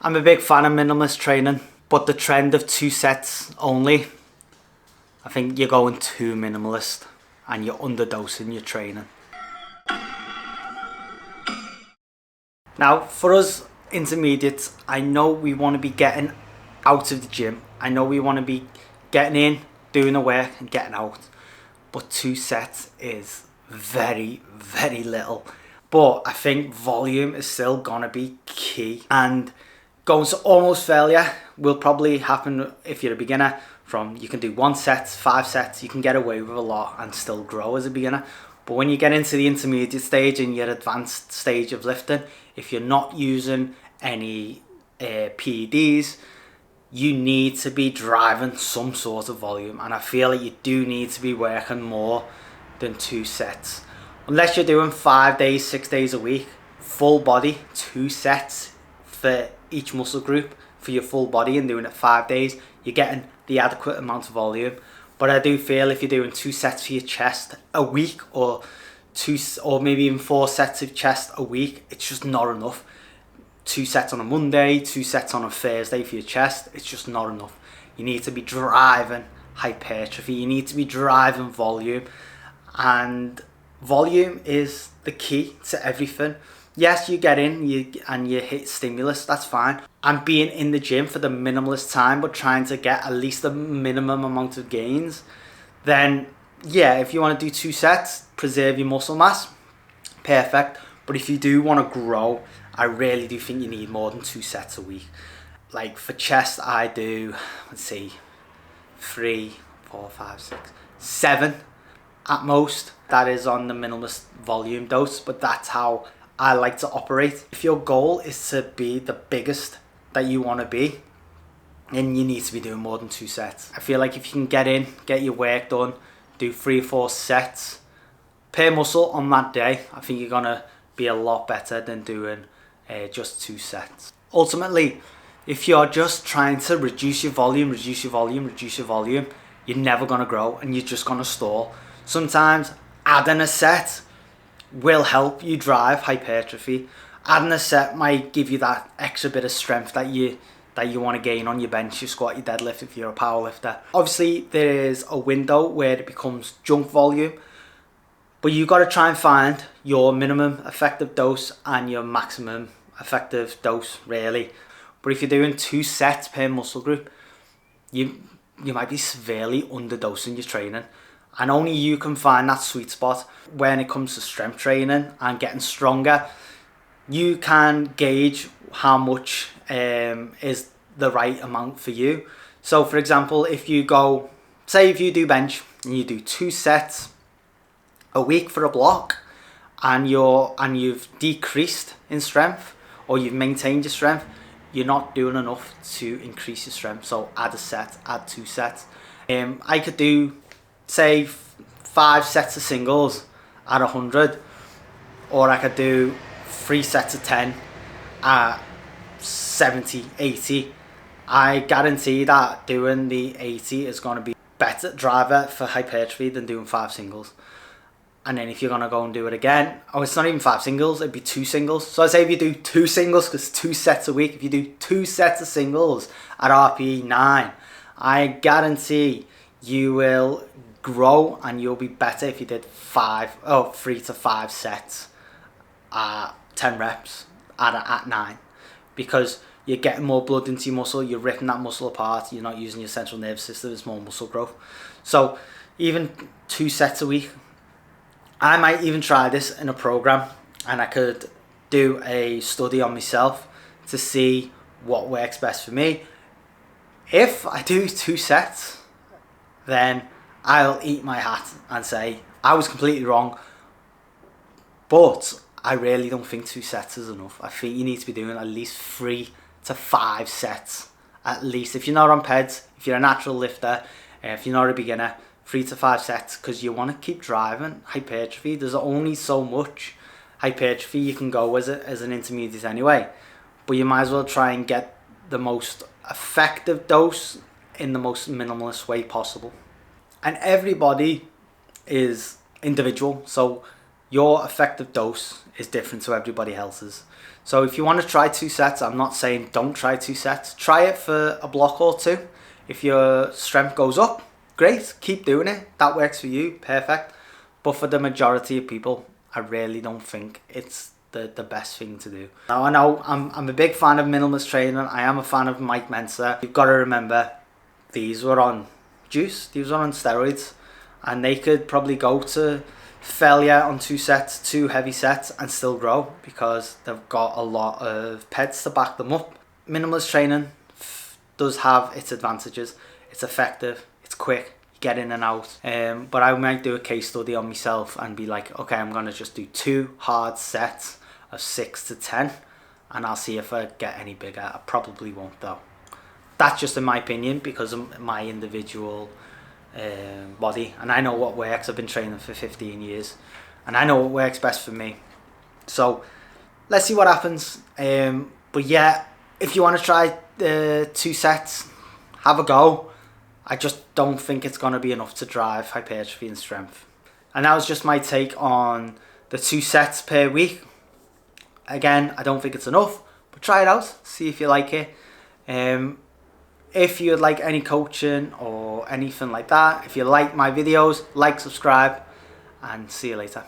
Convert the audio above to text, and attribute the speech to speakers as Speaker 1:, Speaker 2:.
Speaker 1: I'm a big fan of minimalist training, but the trend of 2 sets only, I think you're going too minimalist and you're underdosing your training. Now, for us intermediates, I know we want to be getting out of the gym. I know we want to be getting in, doing the work and getting out. But 2 sets is very, very little. But I think volume is still going to be key. And going to almost failure will probably happen if you're a beginner. From you can do 1 set, 5 sets, you can get away with a lot and still grow as a beginner. But when you get into the intermediate stage and your advanced stage of lifting, if you're not using any PEDs, you need to be driving some sort of volume. And I feel like you do need to be working more than 2 sets. Unless you're doing 5 days, 6 days a week, full body, 2 sets for each muscle group for your full body and doing it 5 days, you're getting the adequate amount of volume. But I do feel if you're doing 2 sets for your chest a week, or maybe even 4 sets of chest a week, it's just not enough. 2 sets on a Monday, 2 sets on a Thursday for your chest, it's just not enough. You need to be driving hypertrophy, you need to be driving volume, and volume is the key to everything. Yes, you get in and you hit stimulus, that's fine. And being in the gym for the minimalist time, but trying to get at least a minimum amount of gains, then yeah, if you want to do 2 sets, preserve your muscle mass, perfect. But if you do want to grow, I really do think you need more than 2 sets a week. Like for chest, I do, let's see, 3, 4, 5, 6, 7 at most. That is on the minimalist volume dose, but that's how I like to operate. If your goal is to be the biggest that you want to be, then you need to be doing more than 2 sets. I feel like if you can get in, get your work done, do 3 or 4 sets per muscle on that day, I think you're gonna be a lot better than doing just 2 sets. Ultimately, if you're just trying to reduce your volume, you're never gonna grow and you're just gonna stall. Sometimes adding a set will help you drive hypertrophy. Adding a set might give you that extra bit of strength that you want to gain on your bench, your squat, your deadlift if you're a power lifter. Obviously there is a window where it becomes junk volume, but you got to try and find your minimum effective dose and your maximum effective dose really. But if you're doing 2 sets per muscle group, you might be severely underdosing your training. And only you can find that sweet spot when it comes to strength training and getting stronger. You can gauge how much is the right amount for you. So for example, if you do bench and you do 2 sets a week for a block, and you've decreased in strength or you've maintained your strength, you're not doing enough to increase your strength. So add a set, add 2 sets. I could do say 5 sets of singles at 100, or I could do 3 sets of 10 at 70, 80. I guarantee that doing the 80 is going to be better driver for hypertrophy than doing 5 singles. And then if you're going to go and do it again, it's not even 5 singles, it'd be 2 singles. So I say if you do 2 singles, because 2 sets a week, if you do 2 sets of singles at RPE 9, I guarantee you will grow and you'll be better if you did 3 to 5 sets at 10 reps at 9, because you're getting more blood into your muscle, you're ripping that muscle apart, you're not using your central nervous system, there's more muscle growth. So even 2 sets a week. I might even try this in a program, and I could do a study on myself to see what works best for me. If I do 2 sets, then I'll eat my hat and say I was completely wrong, but I really don't think 2 sets is enough. I think you need to be doing at least 3 to 5 sets at least. If you're not on PEDs, if you're a natural lifter, if you're not a beginner, 3 to 5 sets, because you want to keep driving hypertrophy. There's only so much hypertrophy you can go as an intermediate anyway, but you might as well try and get the most effective dose in the most minimalist way possible. And everybody is individual, so your effective dose is different to everybody else's. So if you want to try 2 sets, I'm not saying don't try 2 sets. Try it for a block or 2. If your strength goes up, great, keep doing it. That works for you, perfect. But for the majority of people, I really don't think it's the best thing to do. Now I know I'm a big fan of minimalist training. I am a fan of Mike Mentzer. You've got to remember, these were on juice, these were on steroids, and they could probably go to failure on 2 sets, 2 heavy sets, and still grow because they've got a lot of peds to back them up. Minimalist training does have its advantages. It's effective, it's quick, you get in and out. But I might do a case study on myself and be like, okay, I'm gonna just do 2 hard sets of 6 to 10 and I'll see if I get any bigger. I probably won't though. That's just in my opinion because of my individual body, and I know what works. I've been training for 15 years and I know what works best for me. So let's see what happens. But yeah, if you want to try 2 sets, have a go. I just don't think it's going to be enough to drive hypertrophy and strength. And that was just my take on the 2 sets per week. Again, I don't think it's enough, but try it out, see if you like it. If you'd like any coaching or anything like that, if you like my videos, like, subscribe, and see you later.